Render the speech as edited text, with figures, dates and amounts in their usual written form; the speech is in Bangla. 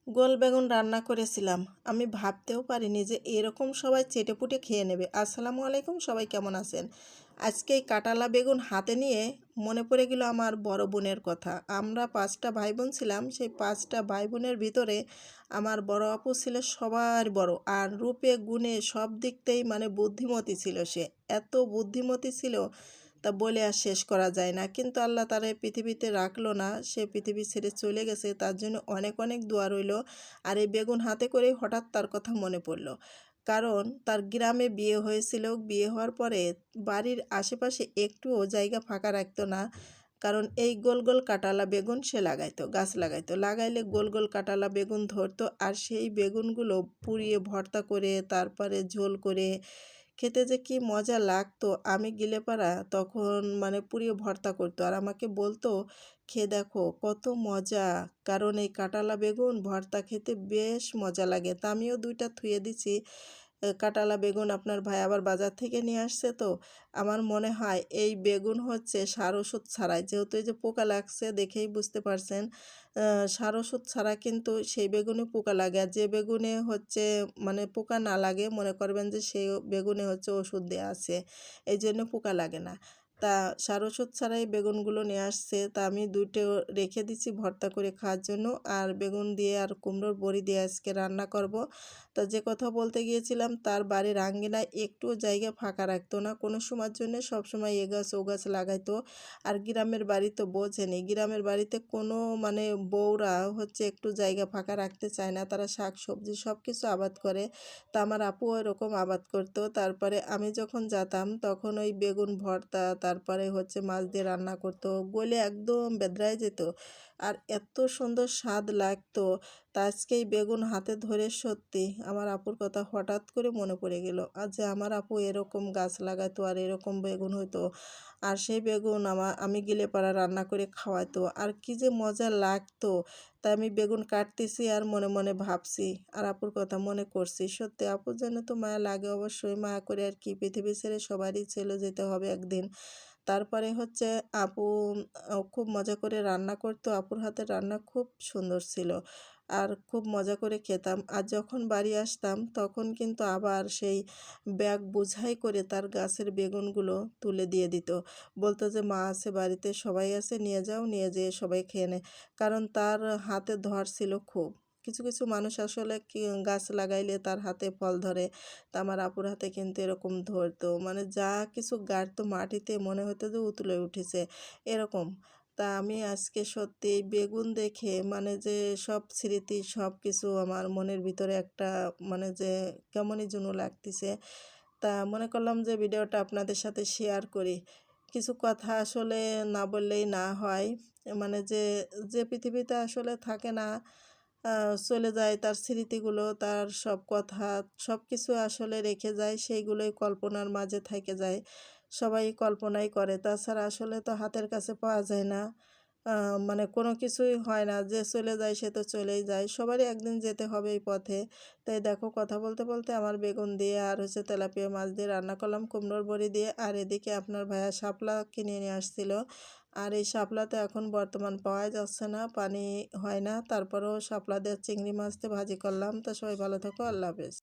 গোল বেগুন রান্না করেছিলাম। আমি ভাবতেও পারিনি যে এরকম সবাই চেটেপুটে খেয়ে নেবে। আসসালামু আলাইকুম, সবাই কেমন আছেন? আজকে এই কাঁটালা বেগুন হাতে নিয়ে মনে পড়ে গেল আমার বড় বোনের কথা। আমরা ৫টা ভাই বোন ছিলাম। সেই ৫টা ভাই বোনের ভিতরে আমার বড় আপু ছিল সবার বড়। আর রূপে গুণে সব দিকতেই মানে বুদ্ধিমতী ছিল সে। এত বুদ্ধিমতী ছিল তা বলে আর শেষ করা যায় না। কিন্তু আল্লাহ তার এই পৃথিবীতে রাখলো না, সে পৃথিবী ছেড়ে চলে গেছে। তার জন্য অনেক অনেক দোয়া রইল। আর এই বেগুন হাতে করে হঠাৎ তার কথা মনে পড়ল, কারণ তার গ্রামে বিয়ে হয়েছিল। বিয়ে হওয়ার পরে বাড়ির আশেপাশে একটুও জায়গা ফাঁকা রাখতো না, কারণ এই গোল গোল কাঁটালা বেগুন সে লাগাইতো, গাছ লাগাইতো। লাগাইলে গোল গোল কাঁটালা বেগুন ধরতো, আর সেই বেগুনগুলো পুড়িয়ে ভর্তা করে তারপরে ঝোল করে খেতে যে কি মজা লাগতো। আমি গেলে পারা তখন মানে পুড়িয়ে ভর্তা করতো আর আমাকে বলতো, খেয়ে দেখো কত মজা। কারণ এই কাঁটালা বেগুন ভর্তা খেতে বেশ মজা লাগে। তা আমিও 2টা থুয়ে দিছি। কাঁটালা বেগুন আপনার ভাই আবার বাজার থেকে নিয়ে আসছে। তো আমার মনে হয় এই বেগুন হচ্ছে সার ওষুধ ছাড়াই, যেহেতু এই যে পোকা লাগছে দেখেই বুঝতে পারছেন। সার ওষুধ ছাড়া কিন্তু সেই বেগুনে পোকা লাগে, আর যে বেগুনে হচ্ছে মানে পোকা না লাগে মনে করবেন যে সেই বেগুনে হচ্ছে ওষুধ দেওয়া আছে, এই জন্য পোকা লাগে না। তা সার ওষুধ ছাড়াই বেগুনগুলো নিয়ে আসছে। তা আমি 2টো রেখে দিচ্ছি ভর্তা করে খাওয়ার জন্য। আর বেগুন দিয়ে আর কুমড়োর বড়ি দিয়ে আজকে রান্না করব। তা যে কথা বলতে গিয়েছিলাম, তার বাড়ির আঙ্গিনায় একটুও জায়গা ফাঁকা রাখতো না কোনো সময়ের জন্য, সবসময় এ গাছ ও গাছ লাগাইতো। আর গ্রামের বাড়ি তো বোঝেনি, গ্রামের বাড়িতে কোনো মানে বউরা হচ্ছে একটু জায়গা ফাঁকা রাখতে চায় না, তারা শাক সবজি সব কিছু আবাদ করে। তা আমার আপু এরকম আবাদ করতো। তারপরে আমি যখন যেতাম তখন ওই বেগুন ভর্তা তারপরে হচ্ছে মাছ দিয়ে রান্না করতো, গলে একদম বেদরায় যেত। আর এত সুন্দর স্বাদ লাগতো। তা আজকে এই বেগুন হাতে ধরে সত্যি আমার আপুর কথা হঠাৎ করে মনে পড়ে গেল। আর যে আমার আপু এরকম গাছ লাগাতো আর এরকম বেগুন হতো, আর সেই বেগুন আমি গেলে পাড়া রান্না করে খাওয়াতো, আর কি যে মজা লাগতো। তাই আমি বেগুন কাটতেছি আর মনে মনে ভাবছি আর আপুর কথা মনে করছি। সত্যি আপুর জন্য তো মায়া লাগে, অবশ্যই মায়া করে আর কি, পৃথিবী ছেড়ে সবারই চলে যেতে হবে একদিন। তারপরে হচ্ছে আপু খুব মজা করে রান্না করতো। আপুর হাতের রান্না খুব সুন্দর ছিল আর খুব মজা করে খেতাম। আর যখন বাড়ি আসতাম তখন কিন্তু আবার সেই ব্যাগ বোঝাই করে তার গাছের বেগুনগুলো তুলে দিয়ে দিত। বলতো যে মা আছে বাড়িতে, সবাই আছে, নিয়ে যাও, নিয়ে যেয়ে সবাই খেয়ে নেয়। কারণ তার হাতে ধর ছিল খুব। কিছু কিছু মানুষ আসলে কি গাছ লাগাইলে তার হাতে ফল ধরে। তা আমার আপুর হাতে কিন্তু এরকম ধরতো, মানে যা কিছু গাড়তো মাটিতে মনে হতো যে উতলে উঠেছে এরকম। তা আমি আজকে সত্যি এই বেগুন দেখে মানে যে সব স্মৃতি সব কিছু আমার মনের ভিতরে একটা মানে যে কেমনই যেন লাগতেছে। তা মনে করলাম যে ভিডিওটা আপনাদের সাথে শেয়ার করি। কিছু কথা আসলে না বললেই না হয়। মানে যে যে পৃথিবীতে আসলে থাকে না, চলে যায়, তার স্মৃতিগুলো, তার সব কথা সব কিছু আসলে রেখে যায়, সেইগুলোই কল্পনার মাঝে থেকে যায়। সবাই কল্পনাই করে, তাছাড়া আসলে তো হাতের কাছে পাওয়া যায় না। মানে কোনো কিছুই হয় না, যে চলে যায় সে তো চলেই যায়, সবারই একদিন যেতে হবে এই পথে। তাই দেখো কথা বলতে বলতে আমার বেগুন দিয়ে আর হচ্ছে তেলাপিয়া মাছ দিয়ে রান্না করলাম কুমড়োর বড়ি দিয়ে। আর এদিকে আপনার ভাইয়া শাপলা কিনে নিয়ে আসছিল। আর এই শাপলা তো এখন বর্তমান পাওয়া যাচ্ছে না, পানি হয় না। তারপরেও শাপলা দিয়ে চিংড়ি মাছ দিয়ে ভাজি করলাম। তো সবাই ভালো থাকো, আল্লাহ হাফেজ।